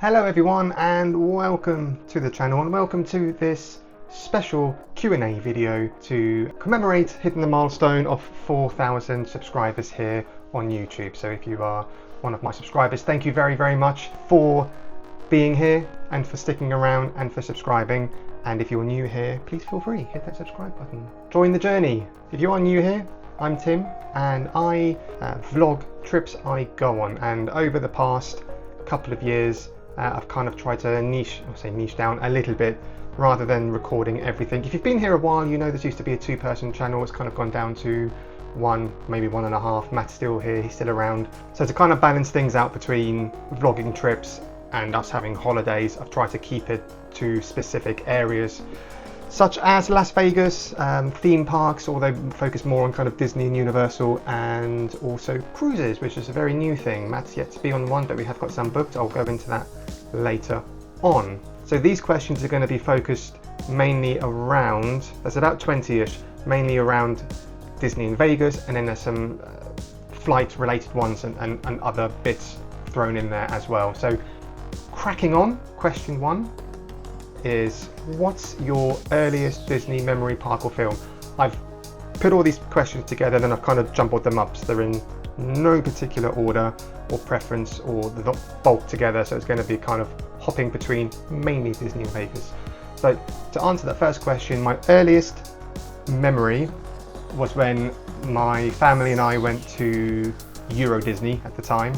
Hello everyone and welcome to the channel and welcome to this special Q&A video to commemorate hitting the milestone of 4,000 subscribers here on YouTube. So if you are one of my subscribers, thank you very much for being here and for sticking around and for subscribing. And if you're new here, please feel free, hit that subscribe button. Join the journey. If you are new here, I'm Tim and I vlog trips I go on, and over the past couple of years I've kind of tried to niche down a little bit rather than recording everything. If you've been here a while, you know this used to be a two-person channel. It's kind of gone down to one, maybe one and a half. Matt's still here, he's still around. So to kind of balance things out between vlogging trips and us having holidays, I've tried to keep it to specific areas such as Las Vegas, theme parks, although focus more on kind of Disney and Universal, and also cruises, which is a very new thing. Matt's yet to be on one, but we have got some booked. I'll go into that later on. So these questions are going to be focused mainly around, there's about 20-ish, mainly around Disney and Vegas, and then there's some flight related ones and other bits thrown in there as well. So cracking on, question one is, what's your earliest Disney memory, park or film? I've put all these questions together and then I've kind of jumbled them up, so they're in no particular order or preference, or they're not bulked together, so it's going to be kind of hopping between mainly Disney and Vegas. So to answer that first question, my earliest memory was when my family and I went to Euro Disney at the time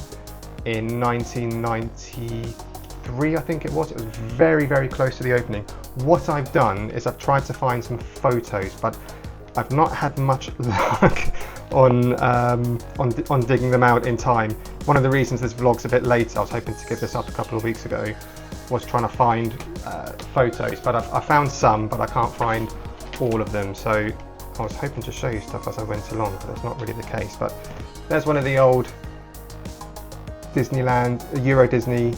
in 1993, I think it was. It was very close to the opening. What I've done is I've tried to find some photos, but I've not had much luck on digging them out in time. One of the reasons this vlog's a bit late, I was hoping to get this up a couple of weeks ago, was trying to find photos, but I found some, but I can't find all of them. So I was hoping to show you stuff as I went along, but that's not really the case. But there's one of the old Disneyland, Euro Disney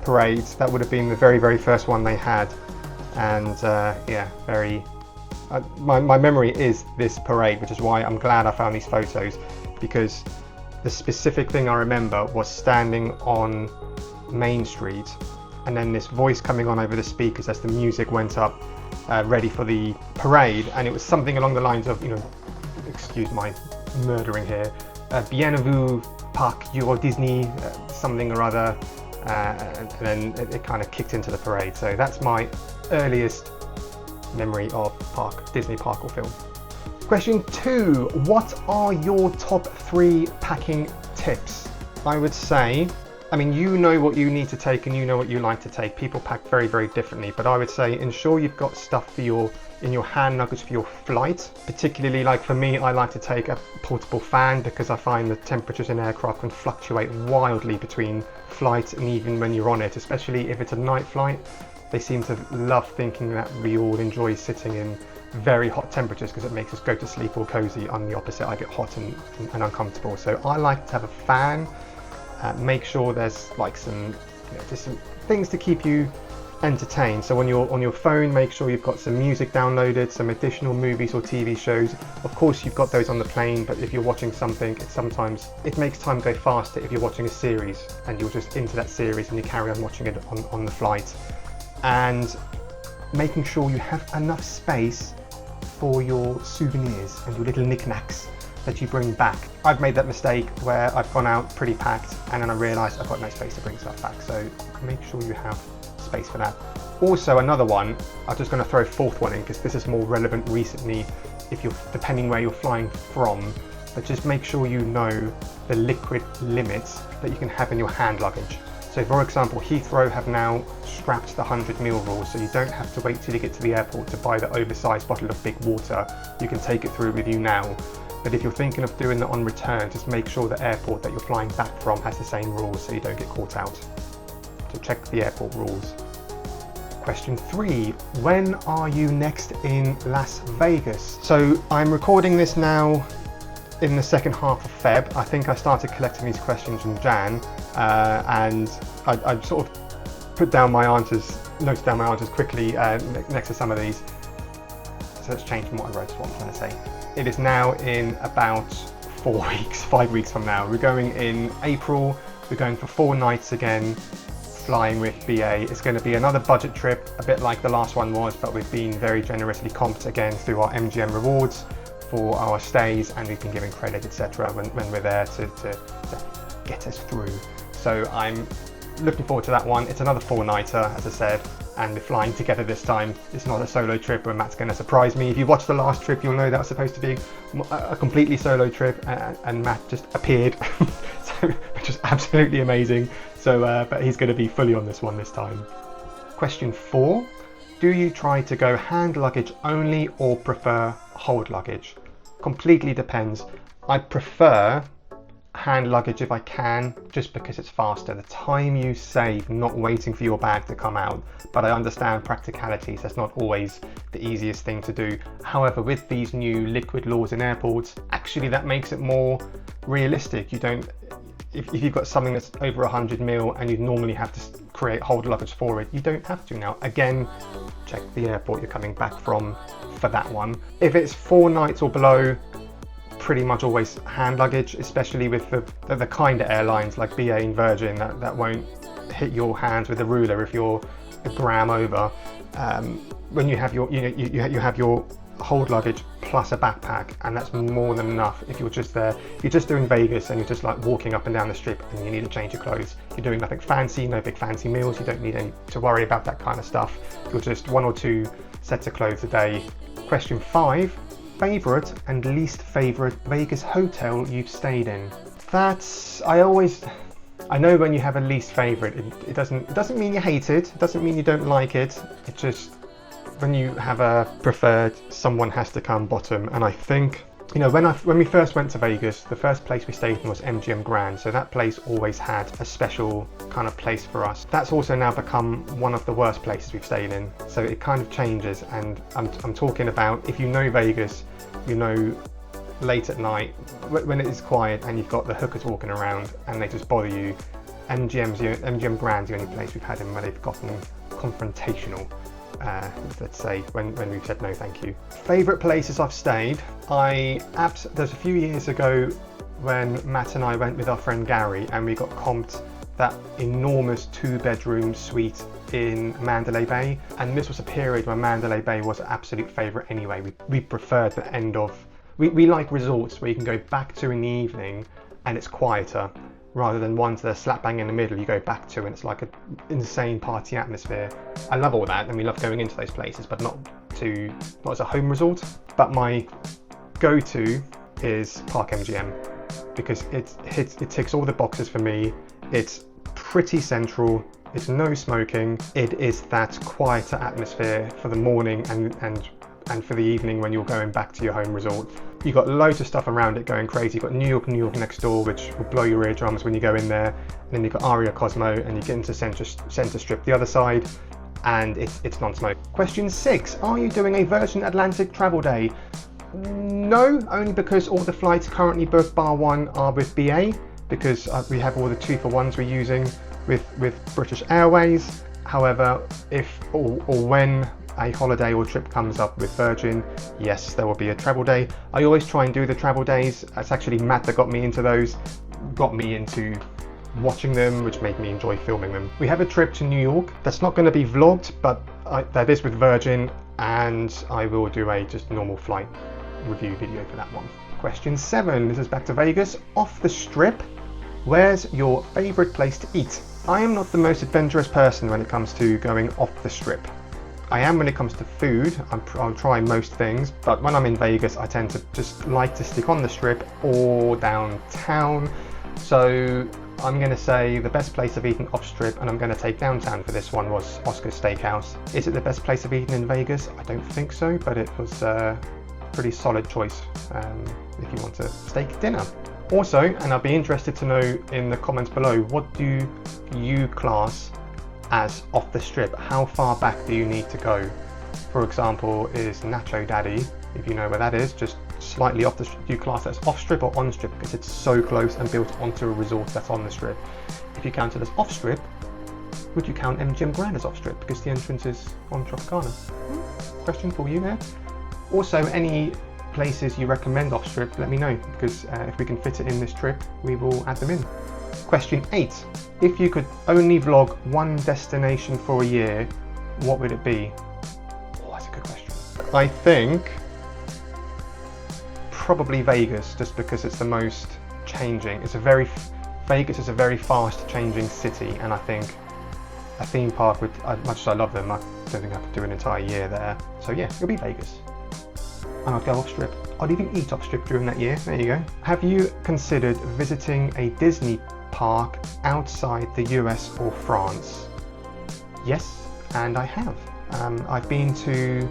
parades. That would have been the very first one they had, and yeah, my memory is this parade, which is why I'm glad I found these photos, because the specific thing I remember was standing on Main Street and then this voice coming on over the speakers as the music went up, ready for the parade, and it was something along the lines of, you know, excuse my murdering here, Bienvenue Parc Euro Disney, something or other. And then it kind of kicked into the parade. So that's my earliest memory of Disney park or film. Question two, what are your top 3 packing tips? I would say, I mean, you know what you need to take and you know what you like to take. People pack very differently, but I would say ensure you've got stuff for in your hand luggage for your flight. Particularly, like for me, I like to take a portable fan because I find the temperatures in aircraft can fluctuate wildly between flights and even when you're on it, especially if it's a night flight. They seem to love thinking that we all enjoy sitting in very hot temperatures because it makes us go to sleep all cozy. I'm the opposite, I get hot and uncomfortable. So I like to have a fan. Make sure there's like some, just some things to keep you entertained. So on your phone, make sure you've got some music downloaded, some additional movies or TV shows. Of course you've got those on the plane, but if you're watching something, it makes time go faster if you're watching a series and you're just into that series and you carry on watching it on the flight. And making sure you have enough space for your souvenirs and your little knickknacks that you bring back. I've made that mistake where I've gone out pretty packed and then I realised I've got no space to bring stuff back. So make sure you have space for that. Also, another one, I'm just going to throw a fourth one in because this is more relevant recently, depending where you're flying from, but just make sure you know the liquid limits that you can have in your hand luggage. So for example, Heathrow have now scrapped the 100ml rule, so you don't have to wait till you get to the airport to buy the oversized bottle of big water. You can take it through with you now. But if you're thinking of doing that on return, just make sure the airport that you're flying back from has the same rules so you don't get caught out. So check the airport rules. Question 3, when are you next in Las Vegas? So I'm recording this now in the second half of Feb. I think I started collecting these questions in Jan, and I sort of noted down my answers quickly next to some of these. So let's change from what I wrote to what I'm trying to say. It is now in about 5 weeks from now. We're going in April, we're going for 4 nights again, flying with BA. It's going to be another budget trip, a bit like the last one was, but we've been very generously comped again through our MGM rewards for our stays, and we've been given credit, etc. when we're there to get us through. So I'm looking forward to that one. It's another 4-nighter, as I said, and we're flying together this time. It's not a solo trip where Matt's going to surprise me. If you watched the last trip, you'll know that was supposed to be a completely solo trip, and Matt just appeared, so which was absolutely amazing. So, but he's going to be fully on this one this time. Question 4. Do you try to go hand luggage only or prefer hold luggage? Completely depends. I prefer hand luggage if I can, just because it's faster. The time you save not waiting for your bag to come out, but I understand practicalities, that's not always the easiest thing to do. However, with these new liquid laws in airports, actually that makes it more realistic. You don't, if you've got something that's over 100 mil and you normally have to create hold luggage for it, you don't have to now. Again, check the airport you're coming back from for that one. If it's 4 nights or below, pretty much always hand luggage, especially with the kind of airlines like BA and Virgin that won't hit your hands with a ruler if you're a gram over. When you have your, you have your hold luggage plus a backpack, and that's more than enough. If you're just there, if you're just doing Vegas and you're just like walking up and down the strip and you need to change your clothes, you're doing nothing fancy, no big fancy meals, you don't need to worry about that kind of stuff. You're just 1 or 2 sets of clothes a day. Question 5. Favorite and least favorite Vegas hotel you've stayed in? That's, I know when you have a least favorite, it doesn't mean you hate it, it doesn't mean you don't like it. It just, when you have a preferred, someone has to come bottom. And I think, you know, when we first went to Vegas, the first place we stayed in was MGM Grand, so that place always had a special kind of place for us. That's also now become one of the worst places we've stayed in, so it kind of changes. And I'm talking about, if you know Vegas, you know, late at night when it is quiet and you've got the hookers walking around and they just bother you, MGM Grand's the only place we've had in where they've gotten confrontational, let's say, when we've said no thank you. Favourite places I've stayed, there's a few years ago when Matt and I went with our friend Gary and we got comped that enormous 2-bedroom suite in Mandalay Bay, and this was a period when Mandalay Bay was an absolute favourite anyway. We preferred the end of, we like resorts where you can go back to in the evening and it's quieter, rather than ones that are slap bang in the middle you go back to and it's like an insane party atmosphere. I love all that and we love going into those places, but not as a home resort. But my go-to is Park MGM, because it ticks all the boxes for me. It's pretty central, it's no smoking, it is that quieter atmosphere for the morning and for the evening when you're going back to your home resort. You've got loads of stuff around it going crazy. You've got New York next door, which will blow your eardrums when you go in there. And then you've got Aria Cosmo, and you get into Center Strip the other side, and it's non-smoke. Question 6. Are you doing a Virgin Atlantic travel day? No, only because all the flights currently booked bar one are with BA, because we have all the 2-for-1s we're using with British Airways. However, if or when a holiday or trip comes up with Virgin, yes, there will be a travel day. I always try and do the travel days. It's actually Matt that got me into those, got me into watching them, which made me enjoy filming them. We have a trip to New York that's not going to be vlogged, but that is with Virgin, and I will do a just normal flight review video for that one. Question 7, this is back to Vegas. Off the strip, where's your favorite place to eat? I am not the most adventurous person when it comes to going off the strip. I am when it comes to food. I'll try most things, but when I'm in Vegas, I tend to just like to stick on the strip or downtown. So I'm going to say the best place I've eaten off strip, and I'm going to take downtown for this one, was Oscar's Steakhouse. Is it the best place I've eaten in Vegas? I don't think so, but it was a pretty solid choice if you want a steak dinner. Also, and I'd be interested to know in the comments below, what do you class as off the strip? How far back do you need to go? For example, is Nacho Daddy, if you know where that is, just slightly off the strip? Do you class that as off strip or on strip, because it's so close and built onto a resort that's on the strip? If you count it as off strip, would you count MGM Grand as off strip because the entrance is on Tropicana? Question for you there. Also, any places you recommend off strip, let me know, because if we can fit it in this trip, we will add them in. Question 8. If you could only vlog one destination for a year, what would it be? Oh, that's a good question. I think probably Vegas, just because it's the most changing. Vegas is a very fast changing city, and I think a theme park would, as much as I love them, I don't think I could do an entire year there. So yeah, it'll be Vegas. And I'd go off strip. I'd even eat off strip during that year. There you go. Have you considered visiting a Disney park outside the US or France? Yes, and I have. I've been to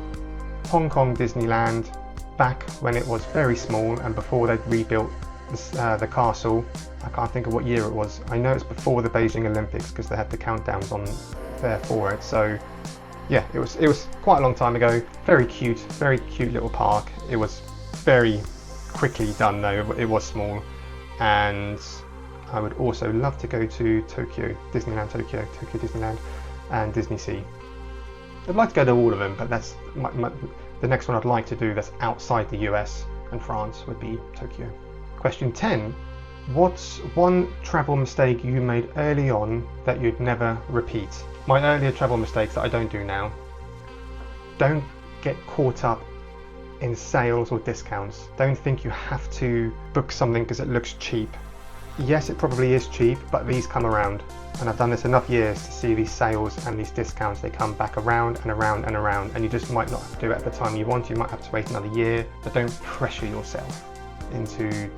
Hong Kong Disneyland back when it was very small and before they'd rebuilt the castle. I can't think of what year it was. I know it's before the Beijing Olympics because they had the countdowns on there for it. So yeah, it was quite a long time ago. Very cute little park. It was very quickly done though. It was small, and I would also love to go to Tokyo Disneyland, and Disney Sea. I'd like to go to all of them, but that's the next one I'd like to do that's outside the US and France would be Tokyo. Question 10. What's one travel mistake you made early on that you'd never repeat? My earlier travel mistakes that I don't do now. Don't get caught up in sales or discounts. Don't think you have to book something because it looks cheap. Yes, it probably is cheap, but these come around. And I've done this enough years to see these sales and these discounts, they come back around and around and around, and you just might not do it at the time you want. You might have to wait another year, but don't pressure yourself into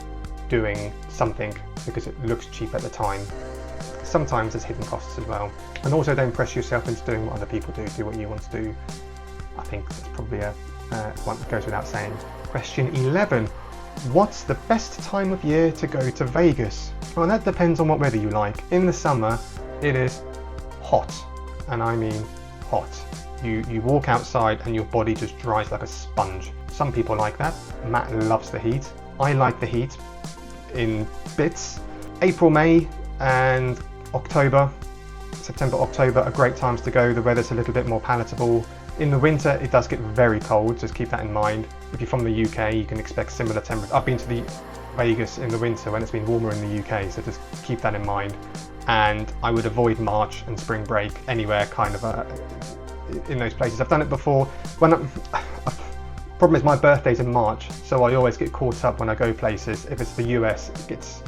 doing something because it looks cheap at the time. Sometimes there's hidden costs as well. And also don't pressure yourself into doing what other people do. Do what you want to do. I think that's probably one that goes without saying. Question 11. What's the best time of year to go to Vegas? Well, that depends on what weather you like. In the summer, it is hot, and I mean hot. You walk outside and your body just dries like a sponge. Some people like that. Matt loves the heat. I like the heat in bits. April, May, and September, October are great times to go. The weather's a little bit more palatable. In the winter, it does get very cold, just keep that in mind. If you're from the UK, you can expect similar temperatures. I've been to the Vegas in the winter when it's been warmer in the UK, so just keep that in mind. And I would avoid March and spring break anywhere kind of in those places. I've done it before. Problem is my birthday's in March, so I always get caught up when I go places. If it's the US, it gets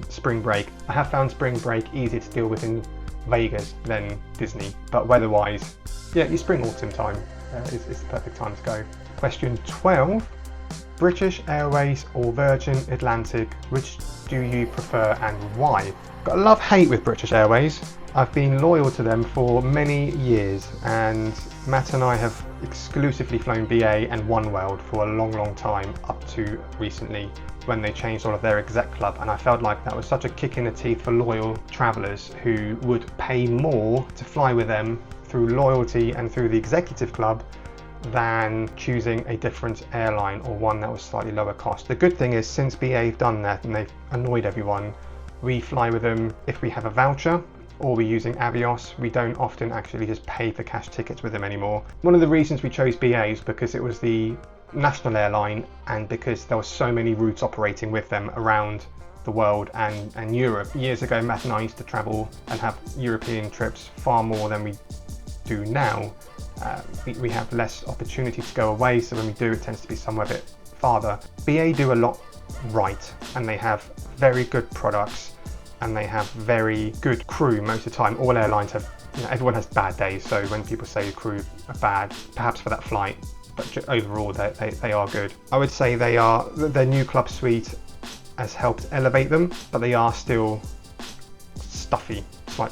spring break. I have found spring break easier to deal with in Vegas than Disney, but weather-wise, yeah, your spring-autumn time is the perfect time to go. Question 12. British Airways or Virgin Atlantic, which do you prefer and why? Got a love-hate with British Airways. I've been loyal to them for many years, and Matt and I have exclusively flown BA and OneWorld for a long time, up to recently when they changed all of their exec club, and I felt like that was such a kick in the teeth for loyal travellers who would pay more to fly with them through loyalty and through the executive club than choosing a different airline or one that was slightly lower cost. The good thing is, since BA have done that and they've annoyed everyone, we fly with them if we have a voucher or we're using Avios. We don't often actually just pay for cash tickets with them anymore. One of the reasons we chose BA is because it was the national airline and because there were so many routes operating with them around the world and Europe. Years ago, Matt and I used to travel and have European trips far more than we do now. We have less opportunity to go away, so when we do, it tends to be somewhere a bit farther. BA do a lot right, and they have very good products and they have very good crew most of the time. All airlines have, everyone has bad days, so when people say crew are bad, perhaps for that flight, but overall they are good. I would say their new club suite has helped elevate them, but they are still slightly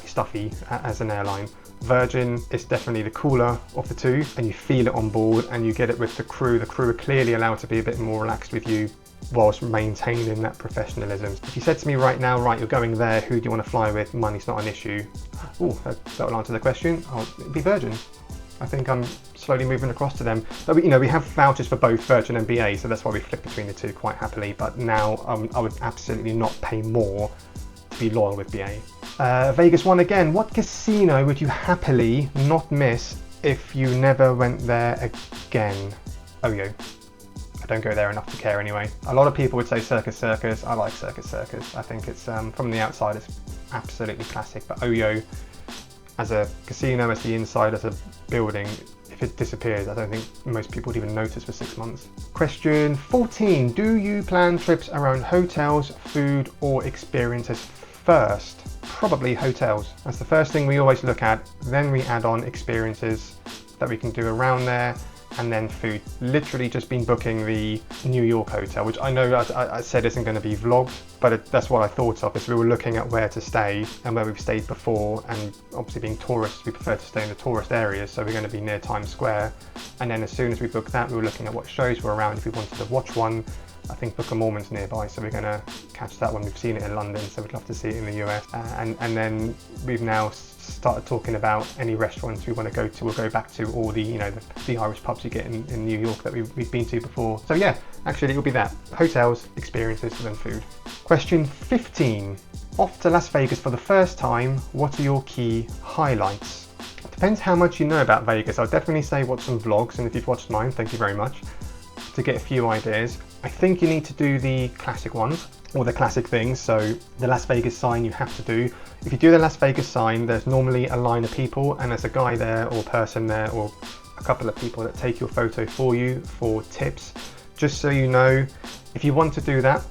stuffy as an airline. Virgin is definitely the cooler of the two, and you feel it on board and you get it with the crew. The crew are clearly allowed to be a bit more relaxed with you whilst maintaining that professionalism. If you said to me right now, right, you're going there, who do you want to fly with? Money's not an issue. Oh, that will answer the question. It'd be Virgin. I think I'm slowly moving across to them. But we have vouchers for both Virgin and BA, so that's why we flip between the two quite happily. But now I would absolutely not pay more to be loyal with BA. Vegas one again. What casino would you happily not miss if you never went there again? Oyo. I don't go there enough to care anyway. A lot of people would say Circus Circus. I like Circus Circus. I think it's, from the outside, it's absolutely classic. But Oyo, as a casino, as the inside, as a building, if it disappears, I don't think most people would even notice for 6 months. Question 14. Do you plan trips around hotels, food, or experiences first? Probably hotels. That's the first thing we always look at. Then we add on experiences that we can do around there, and then food. Literally just been booking the New York hotel, which I know I said isn't going to be vlogged, but that's what I thought of, is we were looking at where to stay and where we've stayed before, and obviously being tourists, we prefer to stay in the tourist areas, so we're going to be near Times Square. And then as soon as we booked that, we were looking at what shows were around. If we wanted to watch one, I think Book of Mormon's nearby, so we're going to catch that one. We've seen it in London, so we'd love to see it in the US. And then we've now started talking about any restaurants we want to go to. We'll go back to all the, you know, the Irish pubs you get in New York that we've been to before. So yeah, actually it'll be that. Hotels, experiences, and then food. Question 15. Off to Las Vegas for the first time, what are your key highlights? Depends how much you know about Vegas. I'll definitely say watch some vlogs, and if you've watched mine, thank you very much, to get a few ideas. I think you need to do the classic ones, or the classic things. So the Las Vegas sign you have to do. If you do the Las Vegas sign, there's normally a line of people, and there's a guy there or person there or a couple of people that take your photo for you for tips. Just so you know, if you want to do that,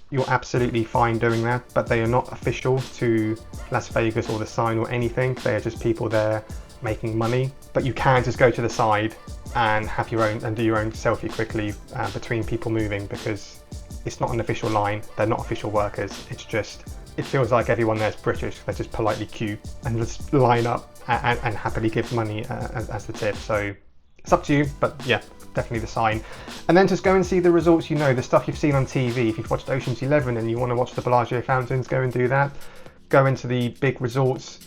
you're absolutely fine doing that, but they are not official to Las Vegas or the sign or anything. They are just people there making money, but you can just go to the side and have your own and do your own selfie quickly between people moving, because it's not an official line. They're not official workers. It's just, it feels like everyone there's British. They just politely queue and just line up and happily give money as the tip. So it's up to you, but yeah, definitely the sign. And then just go and see the resorts, you know, the stuff you've seen on TV. If you've watched Ocean's 11 and you want to watch the Bellagio fountains, go and do that. Go into the big resorts,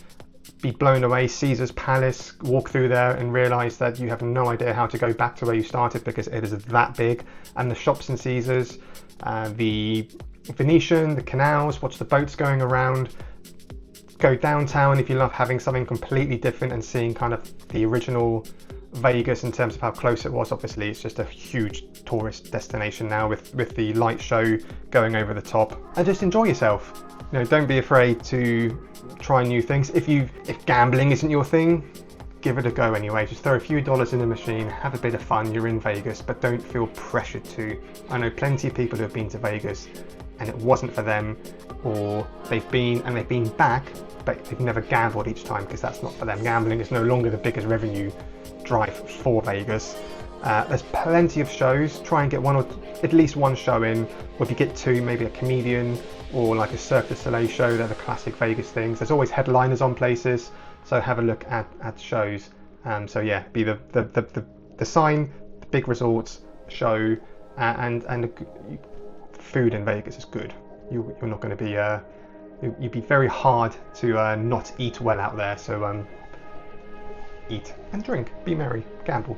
be blown away. Caesar's Palace, walk through there and realise that you have no idea how to go back to where you started, because it is that big. And the shops in Caesar's, the Venetian, the canals, watch the boats going around. Go downtown if you love having something completely different and seeing kind of the original Vegas in terms of how close it was. Obviously it's just a huge tourist destination now with the light show going over the top, and just enjoy yourself. You know, don't be afraid to try new things. If gambling isn't your thing, give it a go anyway. Just throw a few dollars in the machine, have a bit of fun. You're in Vegas, but don't feel pressured to. I know plenty of people who have been to Vegas and it wasn't for them, or they've been back, but they've never gambled each time, because that's not for them. Gambling is no longer the biggest revenue drive for Vegas. There's plenty of shows. Try and get one or at least one show in, or if you get two, maybe a comedian or like a Cirque du Soleil show. They're the classic Vegas things. There's always headliners on places, so have a look at shows. So yeah, be the sign, the big resorts, show, and food in Vegas is good. You're not going to be you'd be very hard to not eat well out there. So eat and drink, be merry, gamble.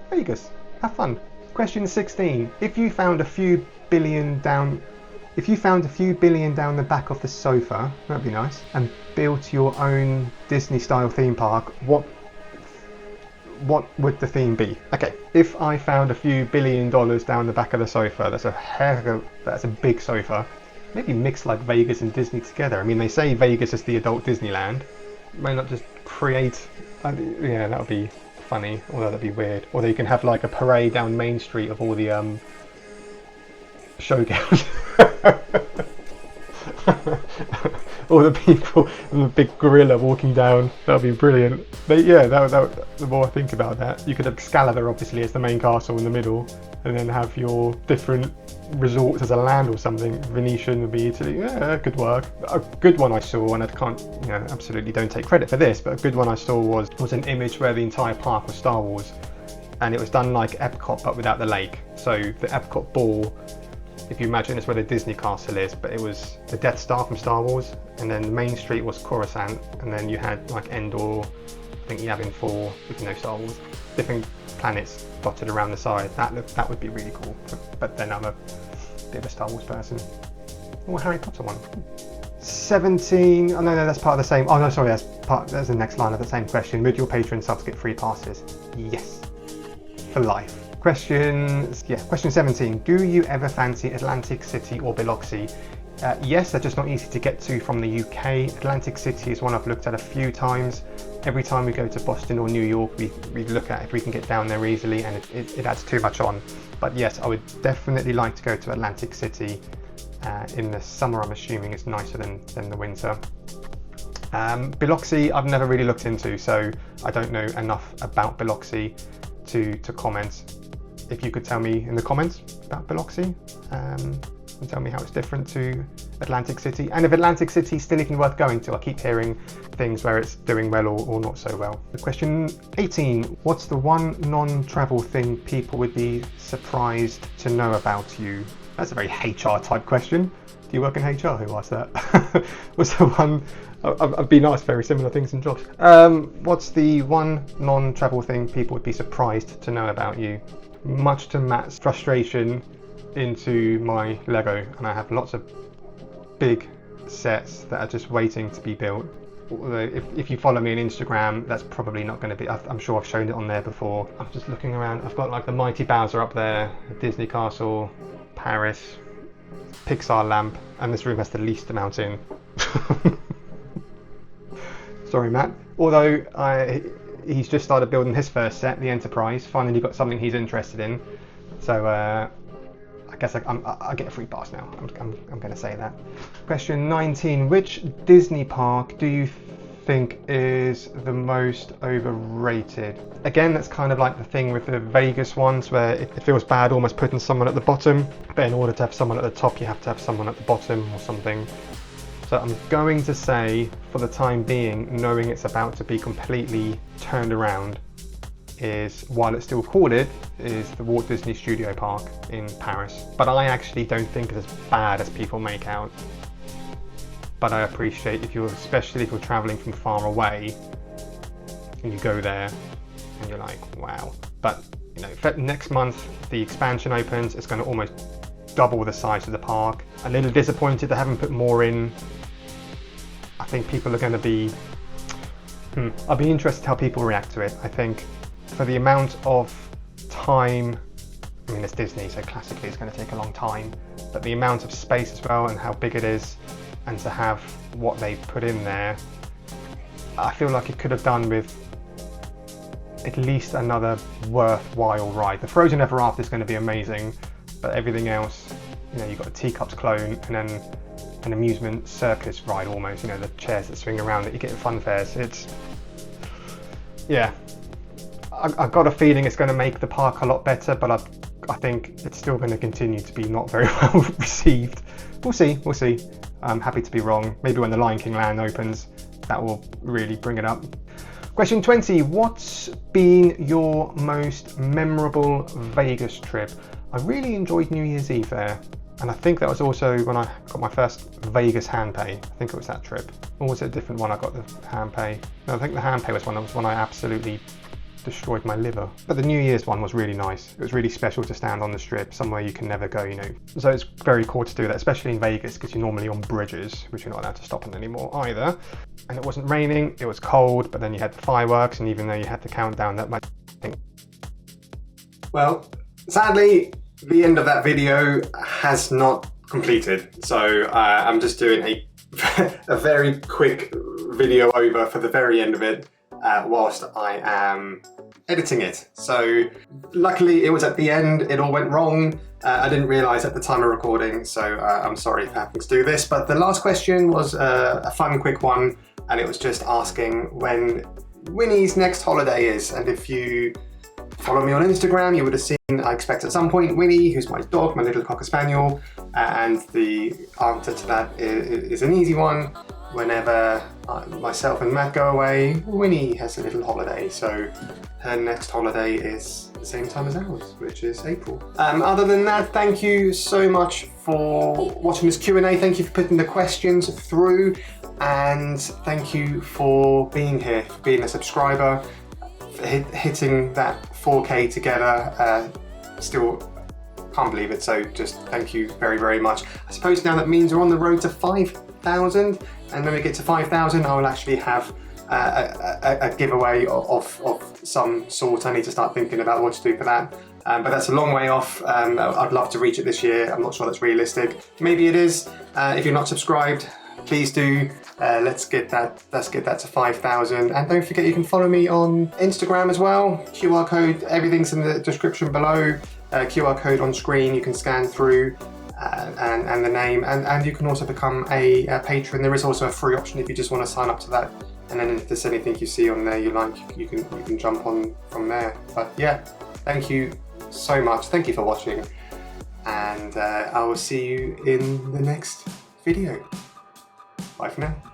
Vegas, have fun. Question 16. If you found a few billion down the back of the sofa, that'd be nice, and built your own Disney style theme park, what would the theme be? Okay, if I found a few $1 billion down the back of the sofa, that's a big sofa. Maybe mix like Vegas and Disney together. I mean, they say Vegas is the adult Disneyland. Why not just create? Yeah, that would be funny, although that'd be weird. Or you can have like a parade down Main Street of all the showgirls. All the people and the big gorilla walking down. That would be brilliant. The more I think about that, you could have Excalibur obviously as the main castle in the middle, and then have your different resorts as a land or something. Venetian would be Italy. Yeah, could work. A good one I saw, and I can't, absolutely don't take credit for this, but a good one I saw was an image where the entire park was Star Wars, and it was done like Epcot but without the lake. So the Epcot ball, if you imagine, it's where the Disney castle is, but it was the Death Star from Star Wars, and then Main Street was Coruscant, and then you had like Endor, I think Yavin 4, if you know Star Wars, different planets dotted around the side. That would be really cool, but then I'm a bit of a Star Wars person. Or Harry Potter one. 17, oh no, that's part of the same, oh no, sorry, that's the next line of the same question. Would your Patreon subs get free passes? Yes, for life. Question 17. Do you ever fancy Atlantic City or Biloxi? Yes, they're just not easy to get to from the UK. Atlantic City is one I've looked at a few times. Every time we go to Boston or New York, we look at if we can get down there easily, and it adds too much on. But yes, I would definitely like to go to Atlantic City. In the summer, I'm assuming it's nicer than the winter. Biloxi, I've never really looked into, so I don't know enough about Biloxi to comment. If you could tell me in the comments about Biloxi, and tell me how it's different to Atlantic City, and if Atlantic City is still even worth going to. I keep hearing things where it's doing well or not so well. Question 18. What's the one non-travel thing people would be surprised to know about you? That's a very HR type question. Do you work in HR? Who asked that? What's the one? I've been asked very similar things in jobs. What's the one non-travel thing people would be surprised to know about you? Much to Matt's frustration, into my Lego, and I have lots of big sets that are just waiting to be built. If you follow me on Instagram, that's probably not going to be, I'm sure I've shown it on there before. I'm just looking around. I've got like the Mighty Bowser up there, Disney Castle, Paris, Pixar lamp, and this room has the least amount in. Sorry, Matt. Although he's just started building his first set, the Enterprise. Finally got something he's interested in. So I guess I get a free pass now. I'm going to say that. Question 19. Which Disney park do you think is the most overrated? Again, that's kind of like the thing with the Vegas ones, where it feels bad almost putting someone at the bottom, but in order to have someone at the top, you have to have someone at the bottom or something. So I'm going to say, for the time being, knowing it's about to be completely turned around, is, while it's still called it, is the Walt Disney Studio Park in Paris. But I actually don't think it's as bad as people make out. But I appreciate especially if you're traveling from far away and you go there and you're like, wow. But you know, next month the expansion opens, it's going to almost double the size of the park. A little disappointed they haven't put more in. I think people are going to be, I'll be interested how people react to it. I think for the amount of time, I mean it's Disney, so classically it's going to take a long time, but the amount of space as well and how big it is, and to have what they put in there, I feel like it could have done with at least another worthwhile ride. The Frozen Ever After is going to be amazing, but everything else, you know, you've got a Teacups clone and then an amusement circus ride almost, you know, the chairs that swing around that you get at fun fairs. It's, yeah, I've got a feeling it's going to make the park a lot better, but I think it's still going to continue to be not very well received. We'll see. I'm happy to be wrong. Maybe when the Lion King Land opens, that will really bring it up. Question 20. What's been your most memorable Vegas trip? I really enjoyed New Year's Eve there. And I think that was also when I got my first Vegas hand pay. I think it was that trip. Or was it a different one I got the hand pay? No, I think the hand pay was when I absolutely destroyed my liver. But the New Year's one was really nice. It was really special to stand on the strip, somewhere you can never go, you know. So it's very cool to do that, especially in Vegas, because you're normally on bridges, which you're not allowed to stop on anymore either. And it wasn't raining, it was cold, but then you had the fireworks, and even though you had the countdown, that might think. Well, sadly, the end of that video has not completed. So I'm just doing a very quick video over for the very end of it. Whilst I am editing it. So luckily it was at the end, it all went wrong. I didn't realise at the time of recording, so I'm sorry for having to do this, but the last question was a fun quick one, and it was just asking when Winnie's next holiday is. And if you follow me on Instagram, you would have seen, I expect at some point, Winnie, who's my dog, my little Cocker Spaniel, and the answer to that is an easy one. Whenever myself and Matt go away, Winnie has a little holiday, so her next holiday is the same time as ours, which is April. Other than that, thank you so much for watching this Q&A. Thank you for putting the questions through, and thank you for being here, for being a subscriber, for hitting that 4K together. Still can't believe it, so just thank you very, very much. I suppose now that means we're on the road to 5,000, and when we get to 5,000, I will actually have a giveaway of some sort. I need to start thinking about what to do for that. But that's a long way off. I'd love to reach it this year. I'm not sure that's realistic. Maybe it is. If you're not subscribed, please do. Let's get that to 5,000. And don't forget, you can follow me on Instagram as well. QR code, everything's in the description below. QR code on screen, you can scan through. And the name, and you can also become a patron. There is also a free option if you just want to sign up to that, and then if there's anything you see on there you like, you can jump on from there. But yeah, thank you so much, thank you for watching, and I will see you in the next video. Bye for now.